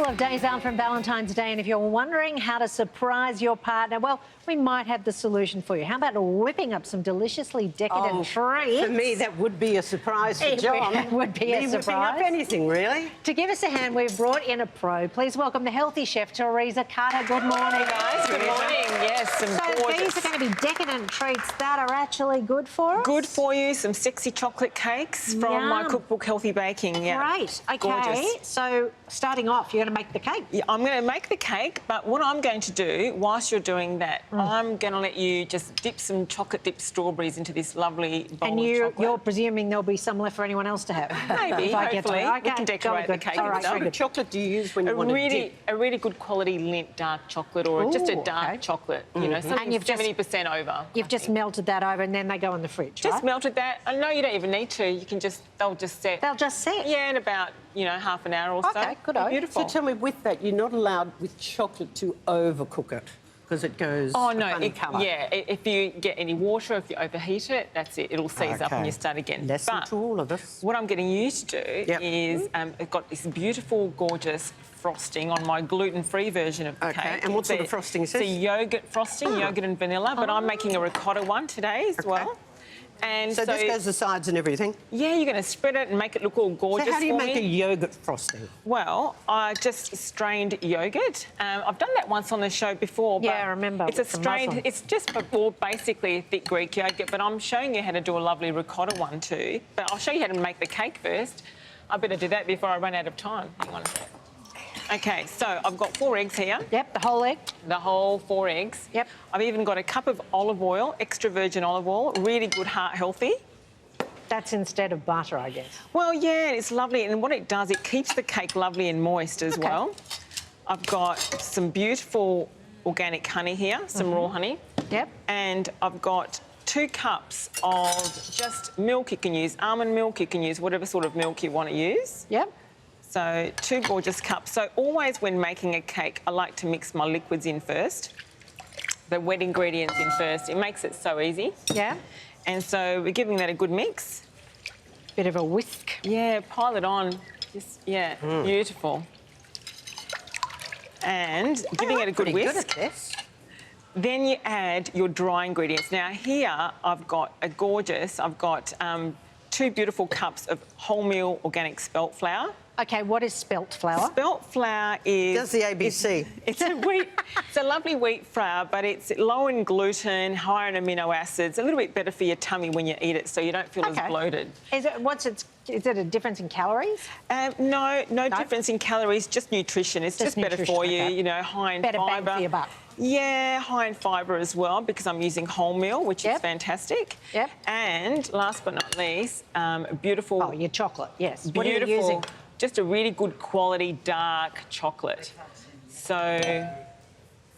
couple of days out from Valentine's Day, and if you're wondering how to surprise your partner, well, we might have the solution for you. How about whipping up some deliciously decadent treats? For me, that would be a surprise for John. It would be a surprise. Whipping up anything, really. To give us a hand, we've brought in a pro. Please welcome the healthy chef, Teresa Carter. Good morning. Guys, good morning. Yes, some gorgeous. These are going to be decadent treats that are actually good for us. Good for you. Some sexy chocolate cakes from my cookbook, Healthy Baking. Yeah. Great. Okay. Gorgeous. So, starting off, you're going to make the cake. Yeah, I'm going to make the cake, but what I'm going to do whilst you're doing that, I'm going to let you just dip some chocolate-dipped strawberries into this lovely bowl of chocolate. You're presuming there'll be some left for anyone else to have? Maybe, hopefully. We can decorate the cake and stuff. What chocolate do you use when you want to dip? A really good quality Lindt dark chocolate or just a dark chocolate, you know, something 70% over. You've just melted that over and then they go in the fridge, Just melted that. And no, you don't even need to. You can just, they'll just set. They'll just set? Yeah, in about, you know, half an hour or so. Okay, good. Beautiful. So tell me, with that, you're not allowed with chocolate to overcook it because it goes funny colour. Yeah, if you get any water, if you overheat it, that's it. It'll seize up and you start again. Lesson to all of us. What I'm getting you to do is I've got this beautiful, gorgeous frosting on my gluten-free version of the cake. Okay, and what sort of frosting is this? It's a yoghurt frosting, yoghurt and vanilla, but I'm making a ricotta one today as well. And so this goes the sides and everything? Yeah, you're going to spread it and make it look all gorgeous. So how do you make a yoghurt frosting? Well, I just strained yoghurt. I've done that once on the show before. Yeah, I remember. It's a strained, it's just basically a thick Greek yoghurt, but I'm showing you how to do a lovely ricotta one too. But I'll show you how to make the cake first. I better do that before I run out of time. Hang on a sec. OK, so I've got 4 eggs here. Yep, the whole egg. The whole 4 eggs. Yep. I've even got a cup of olive oil, extra virgin olive oil, really good, heart healthy. That's instead of butter, I guess. Well, yeah, it's lovely. And what it does, it keeps the cake lovely and moist as well. I've got some beautiful organic honey here, some raw honey. Yep. And I've got 2 cups of just milk you can use, almond milk, you can use whatever sort of milk you want to use. Yep. So 2 gorgeous cups. So always when making a cake, I like to mix my liquids in first, the wet ingredients in first. It makes it so easy. Yeah. And so we're giving that a good mix. Bit of a whisk. Yeah, pile it on. Just, yeah, beautiful. And giving it a good whisk. Good at this. Then you add your dry ingredients. Now here I've got I've got 2 beautiful cups of wholemeal organic spelt flour. OK, what is spelt flour? Spelt flour is... Does the ABC. It's a lovely wheat flour, but it's low in gluten, high in amino acids, a little bit better for your tummy when you eat it so you don't feel as bloated. Is it a difference in calories? No difference in calories, just nutrition. It's just better for you, you know, high in fibre. Better bang for your buck. Yeah, high in fibre as well because I'm using wholemeal, which is fantastic. Yep. And last but not least, beautiful... Oh, your chocolate, yes. Beautiful, what are you using? Just a really good quality dark chocolate. So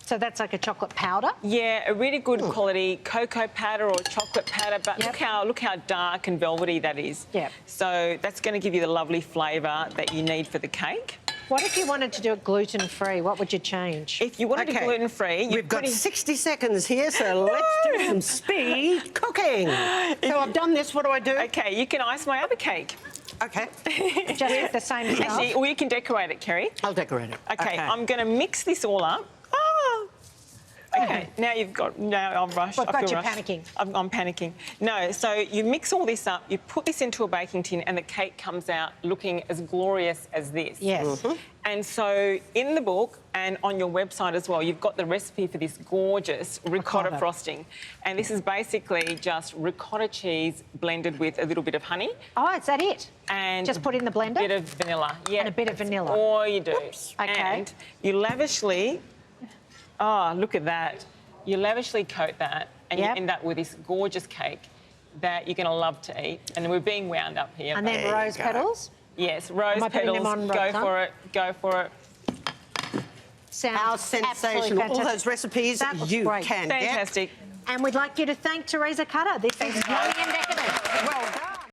that's like a chocolate powder? Yeah, a really good quality cocoa powder or chocolate powder, but look how dark and velvety that is. Yeah. So that's going to give you the lovely flavour that you need for the cake. What if you wanted to do it gluten-free? What would you change? If you wanted it gluten-free... We've got 60 seconds here, so let's do some speed cooking. So I've done this, what do I do? OK, you can ice my other cake. OK. Just with the same stuff? Actually, or you can decorate it, Kerry. I'll decorate it. OK, I'm going to mix this all up. OK, now you've got... Now I'm rushed. But you're panicking. I'm panicking. No, so you mix all this up, you put this into a baking tin and the cake comes out looking as glorious as this. Yes. And so in the book and on your website as well, you've got the recipe for this gorgeous ricotta frosting. And this is basically just ricotta cheese blended with a little bit of honey. Oh, is that it? And just put in the blender? A bit of vanilla. Yeah. And a bit of vanilla. All you do. Oops. OK. And you lavishly... Oh, look at that. You lavishly coat that and you end up with this gorgeous cake that you're going to love to eat. And we're being wound up here. And then rose petals? Yes, rose petals. Go for it. Go for it. How sensational. All those recipes you can get. Fantastic. And we'd like you to thank Teresa Carter. This is Young and Decadent. Well done.